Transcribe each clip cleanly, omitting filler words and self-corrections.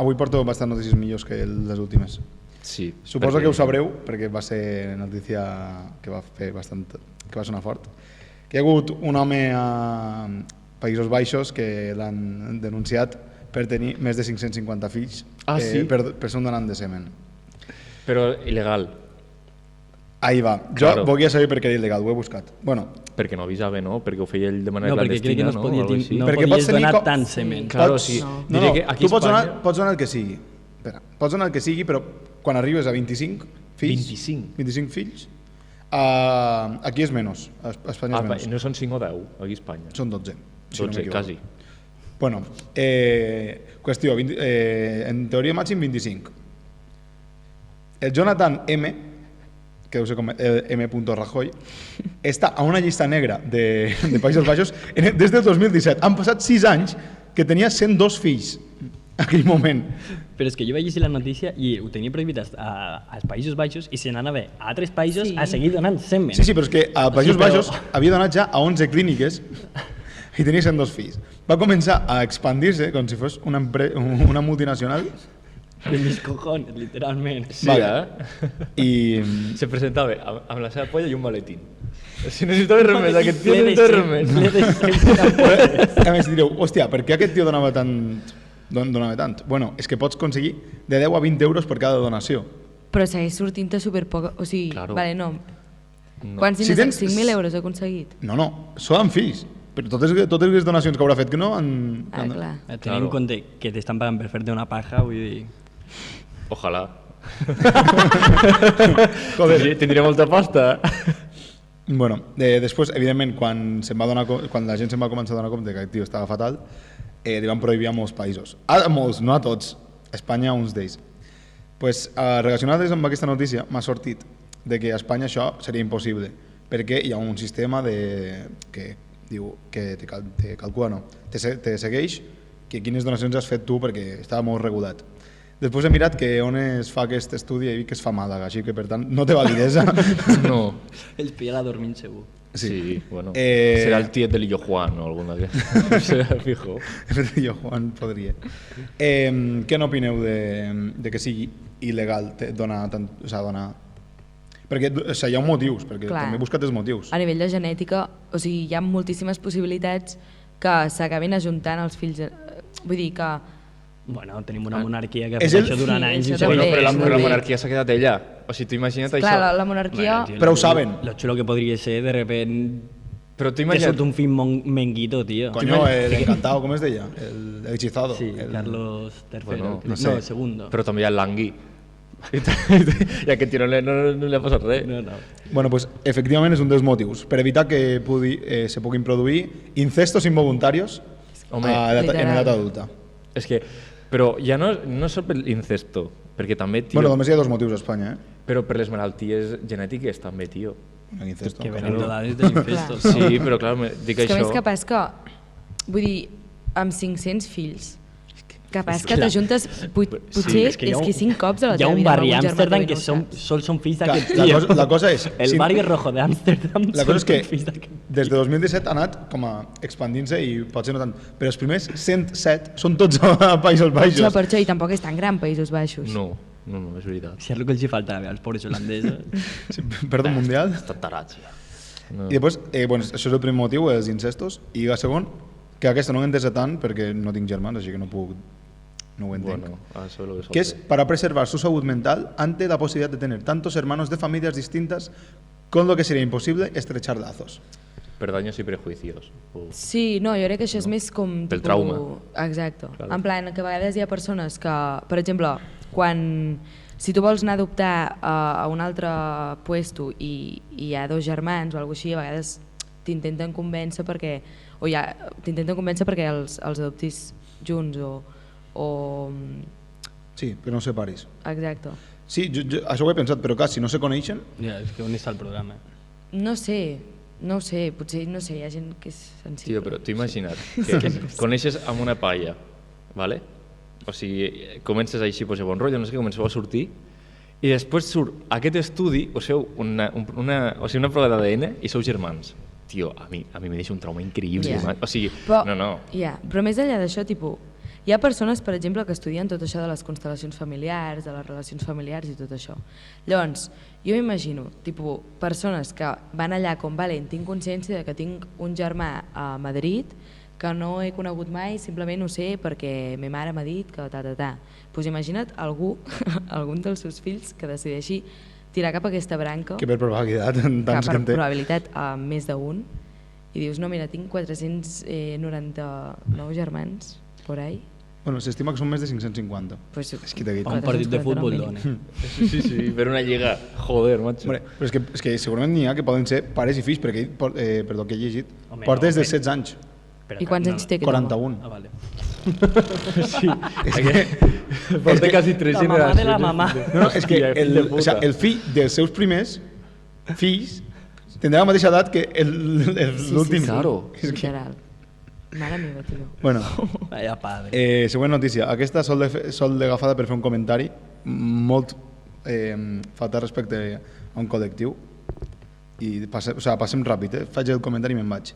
avui porto bastants notícies millors que les últimes. Sí. Suposo que ho sabreu, perquè va ser notícia que va fer que va sonar fort. Que hi ha hagut un home a Països Baixos que l'han denunciat per tenir més de 550 fills sí? per ser un donant de semen. Però il·legal. Ahí va. Claro. Jo volia saber per què era il·legal, ho he buscat. Bueno, Perquè no avisava, no? Perquè ho feia ell de manera No, perquè crec que clandestina, no es podia, Algo així. no Perquè podies pots tenir donar com- tant semen. Claro, pots- sí. no, Diré que aquí tu pots Espanya... donar el que sigui. Espera, pots donar el que sigui, però quan arribes a 25 fills... 25 fills, aquí és menys. A Espanya és menys. No són 5 o 10, aquí a Espanya. Són 12. Si 12, no m'equivoco. quasi. Bueno, qüestió, en teoria màxim 25. El Jonathan M, que deu ser com M. Rajoy, està a una llista negra de Països Baixos des del 2017. Han passat 6 anys que tenia 102 fills en aquell moment. Però és que jo vaig llegir la notícia i ho tenia prohibit als Països Baixos i se n'anava a altres països a seguir donant semen. Sí, però és que a Països Baixos havia donat ja a 11 clíniques i tenia 102 fills. Va començar a expandir-se com si fos una multinacional. De mis cojones, literalment. Sí, Vale. I Se presentava amb la seva polla i un maletín. Si necessitava res més, aquest tio necessitava res més. a més direu, hòstia, per què aquest tio donava tant? Bueno, és que pots aconseguir de 10 a 20 euros per cada donació. Però segueix sortint-te superpoc... O sigui, Claro. vale, no. Quants Si diners? tens- 5.000 euros he aconseguit? No, són fills. Però totes les donacions que haurà fet que no Ah, clar. Tenint en compte que t'estan pagant per fer-te una paja, vull dir... Ojalà. Joder. Tindria molta pasta. Bueno, després, evidentment, quan la gent se'n va començar a donar compte que aquest tio estava fatal, li van prohibir a molts països. A molts, no a tots. A Espanya, uns d'ells. Pues, relacionat amb aquesta notícia, m'ha sortit de que a Espanya això seria impossible, perquè hi ha un sistema que diu que te calcula, no, te segueix que quines donacions has fet tu perquè estava molt regulat. Després he mirat que on es fa aquest estudi i he vist que es fa a Màlaga, així que per tant no té validesa. No. Els pillarà dormint segur. Sí, bueno. Serà el tiet de l'Illo Juan o alguna cosa. Serà fijo. Jo, Juan, podria. Què n'opineu de que sigui il·legal donar tant... O sigui, donar... Perquè hi ha motius, perquè Clar. també he buscat els motius. A nivell de genètica, o sigui, hi ha moltíssimes possibilitats que s'acabin ajuntant els fills... Vull dir que... Bueno, tenim una monarquia que ha És fet el- això durant Sí, anys. això i també. segons- Però la monarquia s'ha quedat ella. O sigui, tu imagina't Clar, això. la monarquia... Tio, Però ho saben. Lo xulo que podria ser, de repent, Però tu que imagina't... surt un fill menguito, tio. Coño, el encantado, com es deia? El hechizado. Sí, el... Carlos III. Bueno, no, sé. segundo. Però també hi ha l'Angui. I aquest tio no li ha passat res. No. Bueno, pues, efectivament és un dels motius. Per evitar que se puguin produir incestos involuntarios Home, en literal. edat adulta. És que... Però ja no és per l'incesto, perquè també, tio... Bueno, només hi ha dos motius a Espanya, Però per les malalties genètiques també, tio. L'incesto. Que venen dades de l'infesto. Clar. Sí, però clar, dic És que això... més capaç que... Vull dir, amb 500 fills, capaç que Clar. t'ajuntes potser és que 5 cops a la hi ha teva un vida. barri a amb algun germà Amsterdam teu i que no ho saps. sols són fills Clar, d'aquest la tio. cosa- la cosa és, El si- barri rojo d'Amsterdam La cosa és que fills d'aquest. des de 2017 ha anat com a expandint-se i potser no tant, però els primers 107 són tots a Països Baixos. Per això, i tampoc és tan gran Països Baixos. No, és veritat. Si és el que els hi faltava als pobres holandesos. Sí, perdó, mundial. Estan tarats, ja. No. I després, bueno, això és el primer motiu, els incestos, i el segon, que aquesta no ho he entès tant perquè no tinc germans, així que no ho entenc. Bueno, eso es lo que Que es para preservar su salud mental ante la posibilidad de tener tantos hermanos de familias distintas, con lo que sería imposible estrechar lazos. Per daños y prejuicios. Sí, no, jo crec que això és més com... Pel trauma. Exacte. Claro. En plan, que a vegades hi ha persones que, per exemple, si tu vols anar a adoptar a un altre puesto i hi ha dos germans o alguna cosa així, a vegades t'intenten convèncer perquè els adoptis junts o... Sí, que no ho separis. Exacte. Sí, això ho he pensat, però clar, si no se coneixen... Ja, és que on està el programa? No sé, potser no sé, hi ha gent que és sensible. Tio, però t'ho imagina't que coneixes amb una palla, ¿vale? O sigui, comences així, pues, bon rotllo, no sé què, comenceu a sortir, i després surt aquest estudi, o sigui, una prova d'ADN i sou germans. Tio, a mi me deixa un trauma increïble. Ja. O sigui, Però, no. Ja, però més enllà d'això, tipus, Hi ha persones, per exemple, que estudien tot això de les constel·lacions familiars, de les relacions familiars i tot això. Llavors, jo m'imagino, tipus, persones que van allà com, vale, tinc consciència de que tinc un germà a Madrid que no he conegut mai, simplement ho sé perquè ma mare m'ha dit que ta. Pues imagina't algú, algun dels seus fills que decideixi tirar cap a aquesta branca, Que per probabilitat, en que tants que per en té. probabilitat més d'un, i dius, no, mira, tinc 499 germans, por ahí. Bueno, s'estima que són més de 550. Pues, És que t'he dit. Un partit de futbol dona. Sí, per una lliga. Joder, macho. Hombre, però és que segurament n'hi ha que poden ser pares i fills, perquè ell, perdó, que he llegit, Home, porta des de no, 16 anys, I quants anys té aquest 41. Ah, vale. Sí, porta quasi 3 La mamà de la mamà. No, és que Hòstia, fill de o sea, puta. el fill dels seus primers fills tindrà la mateixa edat que l'últim. Claro. home? Literal. Mare meva, tio. Bueno, Vaya padre. següent notícia. Aquesta sol d'agafada per fer un comentari molt faltat respecte a un col·lectiu i passem ràpid, faig el comentari i me'n vaig.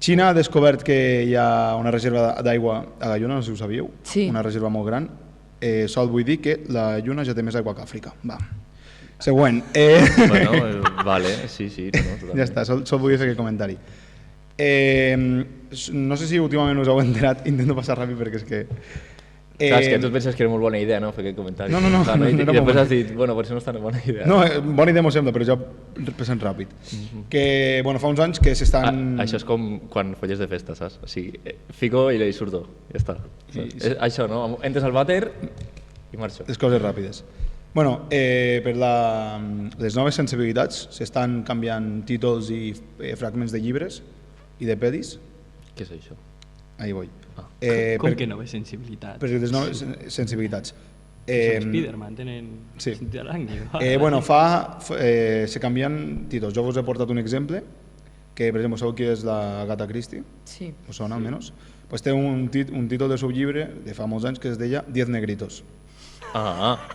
Xina ha descobert que hi ha una reserva d'aigua a la Lluna, no sé si ho sabíeu, Sí. una reserva molt gran. Sol vull dir que la Lluna ja té més aigua que Àfrica. Va. Següent. Bueno, vale, sí, no, totalment. Ja està, sol vull dir fer aquest comentari. No sé si últimament us heu enterat, intento passar ràpid perquè és que... Clar, és que tu et penses que era molt bona idea, no?, fer aquest comentari. No, Clar, no I era després molt has dit, bueno, potser no és tan bona idea. No, bona idea m'ho sembla, però jo pensant ràpid. Que, bueno, fa uns anys que s'estan... Això és com quan folles de festa, saps? O sigui, fico i surto, ja està. És això, no? Entres al vàter i marxo. Les coses ràpides. Bueno, per les noves sensibilitats s'estan canviant títols i fragments de llibres i de pedis. Què és això? Ahí voy. Com que no ve sensibilitat? Per les noves sensibilitats. Són Spiderman, tenen sí. sentit de l'aranya. Bueno, se canvien títols. Jo vos he portat un exemple, que per exemple sabeu qui és la Agatha Christie, Sí. us sona almenys? Pues té un títol de subllibre de fa molts anys que es deia 10 negritos.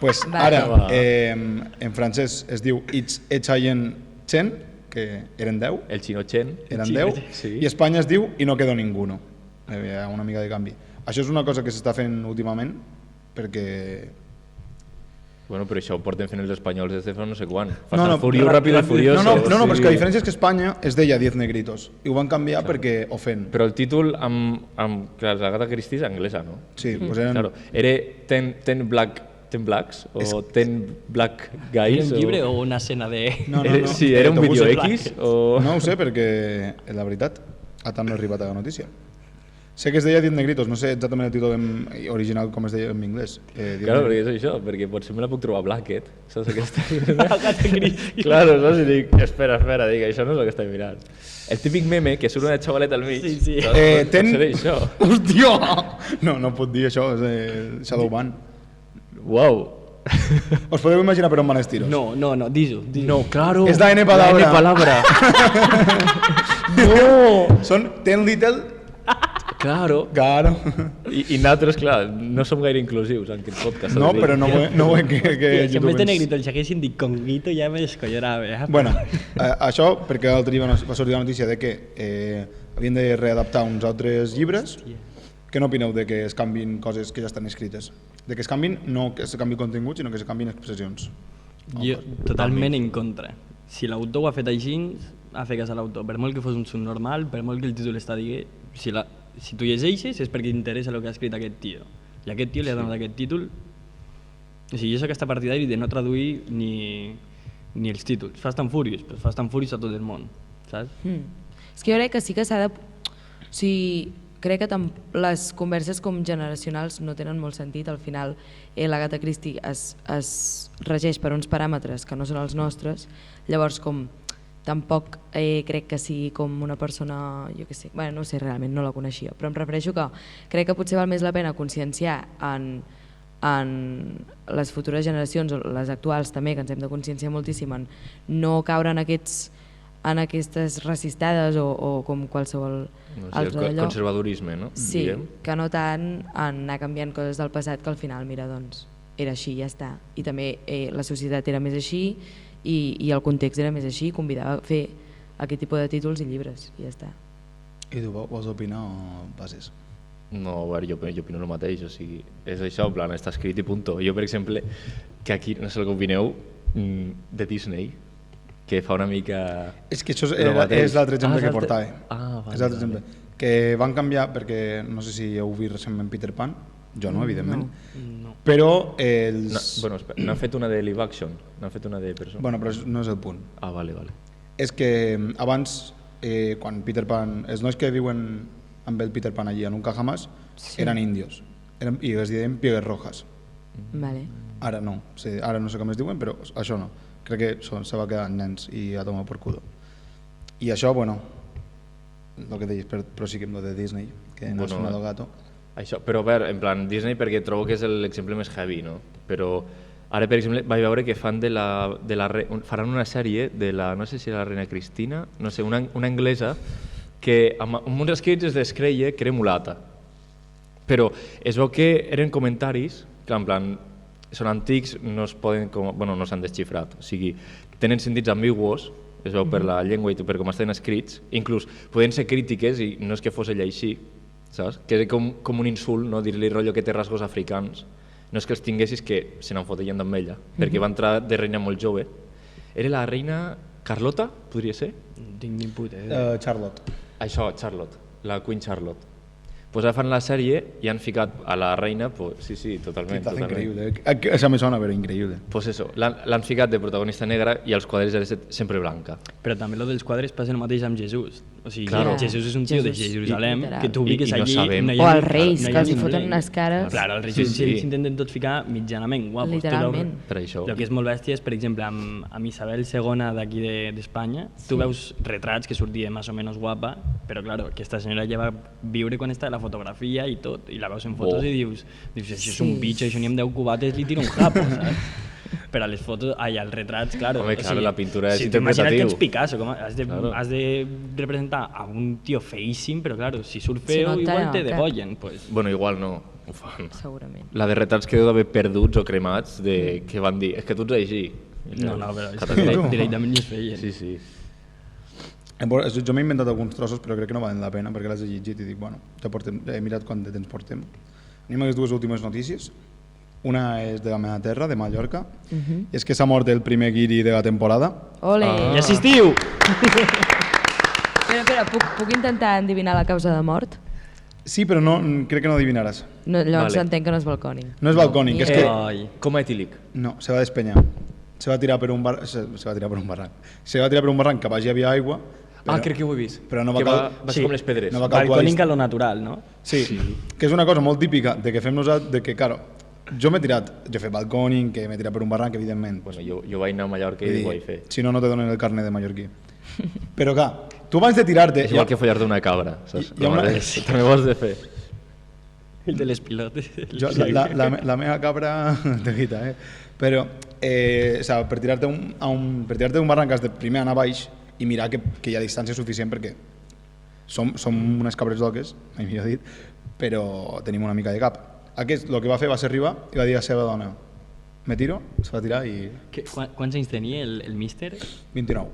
Pues Vale. ara, en francès es diu Etchayen Chen, que eren 10, El Chino Chen. eren Sí, 10, sí. i a Espanya es diu I no quedó ninguno. Hi ha una mica de canvi. Això és una cosa que s'està fent últimament, perquè... Bueno, però això ho porten fent els espanyols des de fa no sé quan. Fast No, no, and Furious, Rápido y Furioso. No, però és que la sí. diferència és que a Espanya es deia 10 negritos, i ho van canviar perquè ofèn. Però el títol clar, l'Agatha Christie és anglesa, no? Sí, pues eren... Claro. Era Ten Blacks o Ten Black Era Guys? un llibre o una escena de... No, Sí, era un vídeo Autobuses X o... No ho sé, perquè, la veritat, a tant no he arribat a la notícia. Sé que es deia 10 negritos, no sé exactament el títol original com es deia en anglès. Claro, perquè és això, perquè potser me la puc trobar a Blackett, saps aquesta? Agatha Christie. Claro, saps? I dic, espera, dic, això no és el que estic mirant. El típic meme que surt una xavaleta al mig. Sí, sí. Saps? Ten... Potser això. Hòstia! No puc dir això, és Shadowban. Uau. Us podeu imaginar per on van els tiros? No, dis-ho. No, claro. És la N palabra. La N palabra. No. Són 10 little... Claro. Claro. I nosaltres, clar, no som gaire inclusius en aquest podcast. No, però no vull que Si en vez de ens- negrito el haguessin dit conguito ja me descollorava. Bueno, això perquè l'altre dia va sortir la notícia de que havien de readaptar uns altres llibres. Què n'opineu de que es canvin coses que ja estan escrites? De que es canvin, no que es canvi contingut, sinó que es canvin expressions. Jo totalment en contra. Si l'autor ho ha fet així, ha fet cas a l'autor. Per molt que fos un subnormal, per molt que el títol està digui, si tu llegeixes és perquè t'interessa el que ha escrit aquest tio. I aquest tio li ha donat aquest títol. O sigui, jo soc aquesta partidari de no traduir ni els títols. Fast and Furious, però Fast and Furious a tot el món, saps? És que jo crec que sí que s'ha de... O sigui, crec que les converses com generacionals no tenen molt sentit. Al final, l'Agatha Christie es regeix per uns paràmetres que no són els nostres. Llavors, com tampoc crec que sigui com una persona, jo què sé, bueno, no sé, realment no la coneixia, però em refereixo que crec que potser val més la pena conscienciar en les futures generacions, o les actuals també, que ens hem de conscienciar moltíssim en no caure en aquestes racistades o com qualsevol altre el allò. conservadorisme, no? Sí, Diguem. que no tant en anar canviant coses del passat, que al final, mira, doncs, era així, ja està. I també la societat era més així i el context era més així, convidava a fer aquest tipus de títols i llibres, i ja està. I tu vols opinar o passes? No, a veure, jo opino el mateix, o sigui, és això, en plan, està escrit i punto. Jo, per exemple, que aquí, no sé el que opineu, de Disney, que fa una mica... És que això lo mateix. és l'altre exemple és que l'altre- portava. Vale, És l'altre exemple. Que van canviar, perquè no sé si heu vist recentment Peter Pan, jo no, evidentment, No. però No, els... bueno, espera, n'han fet una de live action, n'han fet una de persona. Bueno, però no és el punt. Ah, vale. És que abans, quan Peter Pan... Els nois que viuen amb el Peter Pan allí a Nunca Jamás eren indios i es deien Piegues Rojas. Vale. Ara no, sí, ara no sé com es diuen, però això no. Crec que se va quedar nens i a tomar por culo. I això, bueno, el que deies, però sí que amb lo de Disney, que no és Bueno, un gato. Això, però a veure, en plan Disney perquè trobo que és l'exemple més heavy, no? Però ara, per exemple, vaig veure que fan faran una sèrie de la, no sé si la reina Cristina, no sé, una anglesa que amb uns escrits es descreia que era mulata. Però es veu que eren comentaris que en plan són antics, no es poden bueno, no s'han desxifrat, o sigui, tenen sentits ambiguos, es veu per la llengua i per com estan escrits, inclús poden ser crítiques i no és que fos ella així, saps? Que és com un insult, no? Dir-li rotllo que té rasgos africans, no és que els tinguessis que se n'en foteien amb ella, perquè va entrar de reina molt jove. Era la reina Carlota, podria ser? No tinc ni puta idea. Charlotte. Això, Charlotte, la Queen Charlotte. Pues ara fan la sèrie i han ficat a la reina, pues, sí, totalment. Está totalment. increíble. Esa me sona, pero increíble. Pues eso, l'han ficat de protagonista negra i els quadres era sempre blanca. Però també lo dels quadres passa el mateix amb Jesús. O sigui, Claro. Jesús és un tio de Jesús, Jerusalem literal. que tu ubiques I no allí... sabem. no hi O ha els ni- reis, no hi que ha els hi ni foten rei. unes cares. Claro, els reis Sí, sí, sí. s'intenten tots ficar mitjanament guapos. Literalment. Per això. El que és molt bèstia és, per exemple, amb Isabel II d'aquí d'Espanya, tu veus retrats que sortia més o menys guapa, però, claro, aquesta senyora ja va viure quan està la fotografia i tot, i la veus en fotos i dius això és Sí. un bitxo, això ni amb 10 cubates li tira un japo, saps? Però a les fotos, als retrats, claro. Home, claro, la pintura és si t'imagines que interpretatiu. ets Picasso, com Claro. has de representar a un tio feíssim, però, claro, si surt Si feo, no, igual te nota. degollen, pues. Bueno, igual no, ho fan. Segurament. La de retrats que deu d'haver perduts o cremats que van dir, és que tu ets així. No, però és que Catastrófico. directament ni es feien. Sí. Jo m'he inventat alguns trossos, però crec que no valen la pena, perquè les he llegit i dic, bueno, he mirat quant de temps portem. Anem a les dues últimes notícies. Una és de la meva terra, de Mallorca, i és que s'ha mort el primer guiri de la temporada. Ole! I assistiu! Espera, puc intentar endivinar la causa de mort? Sí, però no, crec que no adivinaràs. No, llavors Vale. entenc que no és balcònic. No és balcònic, ni és que... Ai. Coma etílic. No, se va despenyar. Se va tirar per un barranc. Se va tirar per un barranc. Se va tirar per un barranc que baix hi havia aigua. Però, Crec que ho he vist. Però no va que cal- va ser com les pedres. no va calcular Balcònic a lo natural, no? Sí, que és una cosa molt típica de que fem nosaltres, de que, claro, jo m'he tirat, jo he fet balcònic, que m'he tirat per un barranc, evidentment. Bueno, jo vaig anar a Mallorca i Vull dir, ho vaig fer. si no, no te donen el carnet de mallorquí. Però, clar, tu abans de tirar-te... És igual que follar-te una cabra, saps? Hi ha una- També ho has de fer. El de les pilotes. Jo, la meva cabra de guita, Però, o sigui, per tirar-te d'un barranc has de primer anar baix i mirar que hi ha distància suficient perquè som unes cabres loques, mai millor dit, però tenim una mica de cap. Aquest el que va fer va ser arribar i va dir a la seva dona me tiro, se va tirar i Quants anys tenia el míster? 29.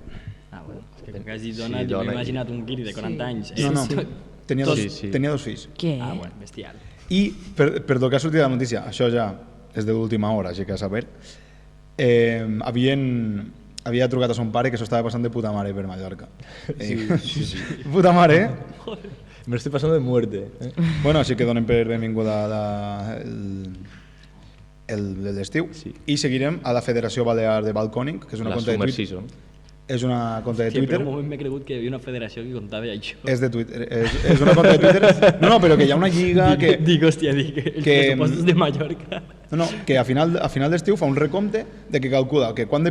Ah, bueno, és que com que has dit dona, Sí, jo dona m'he i- imaginat un guiri de 40 anys. No, tenia dos, Sí. tenia dos fills. Què? Ah, bueno, bestial. I per el que ha sortit la notícia, això ja és de l'última hora, així que a saber, havia trucat a son pare que s'ho estava passant de puta mare per Mallorca. Sí. Puta mare, Me estoy pasando de muerte. Bueno, així que donem per benvinguda l'estiu. Sí. I seguirem a la Federació Balear de Balcònic, que és una La conta de Summer Twitter. Season. És una conta de Sí, Twitter. per un moment m'he cregut que hi havia una federació que contava això. És de Twitter. És una conta de Twitter. No, però que hi ha una lliga que... Dic, hòstia, els pressupostos de Mallorca. No, que a final d'estiu fa un recompte de que calcula que quant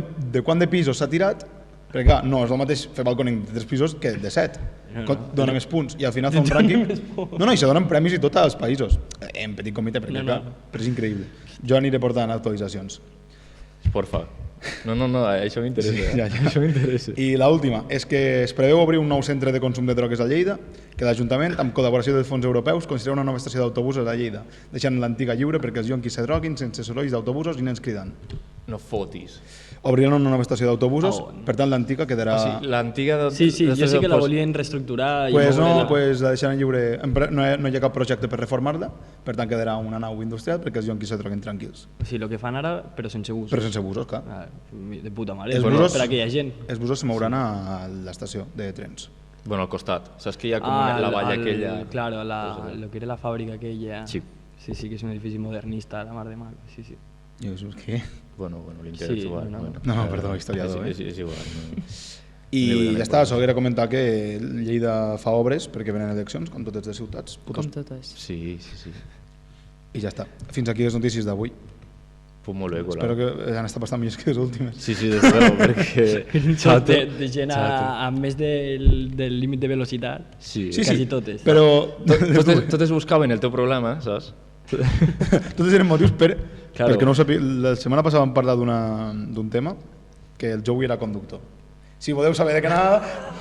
de pisos s'ha tirat, perquè clar, no és el mateix fer balcònic de 3 pisos que de 7. Dona més punts i al final fa un rànquing. No, i se donen premis i tot als països. En petit comitè, perquè clar, però és increïble. Jo aniré portant actualitzacions. Porfa. No, això m'interessa. Sí, ja. Això m'interessa. I l'última és que es preveu obrir un nou centre de consum de drogues a Lleida, que l'Ajuntament, amb col·laboració dels fons europeus, construirà una nova estació d'autobusos a Lleida, deixant l'antiga lliure perquè els jonquis se droguin sense sorolls d'autobusos i nens cridant. No fotis. Obriran una nova estació d'autobusos, On? per tant l'antiga quedarà... O sigui, l'antiga... Sí, jo sé que la volien reestructurar i Pues no, moure-la. pues la deixaran lliure. No hi ha cap projecte per reformar-la, per tant quedarà una nau industrial perquè els jonquis se trobin tranquils. O sigui, el que fan ara, però sense busos. Però sense busos, clar. Ah, de puta mare. Els Bueno, busos- per a aquella gent. Els busos se mouran a l'estació de trens. Bueno, al costat. Saps que hi ha com la valla aquella... Claro, lo que era la fàbrica aquella. Sí. Sí, que és un edifici modernista, la mar de mal. Sí. I dius, què? Bueno, l'intel·lectual. Sí, bueno. No, perdó, historiador, És igual. No. I ja està, això era comentar que Lleida fa obres perquè venen eleccions, com totes les ciutats. Com totes. Sí. I ja està. Fins aquí les notícies d'avui. Pues molt bé, Colau. Espero que han estat bastant millors que les últimes. Sí, des de luego, perquè... Xato, de gent a més del límit de velocitat. Sí. Quasi totes. Però Totes buscaven el teu problema, saps? totes eren motius Claro. perquè no ho sabia. La setmana passada vam parlar d'un tema que el Joey era conductor. Si voleu saber de què anava,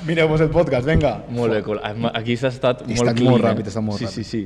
mireu-vos el podcast, venga. Molt bé, Colau. Aquí s'ha estat I molt estat clean. molt ràpid, està molt ràpid. Sí.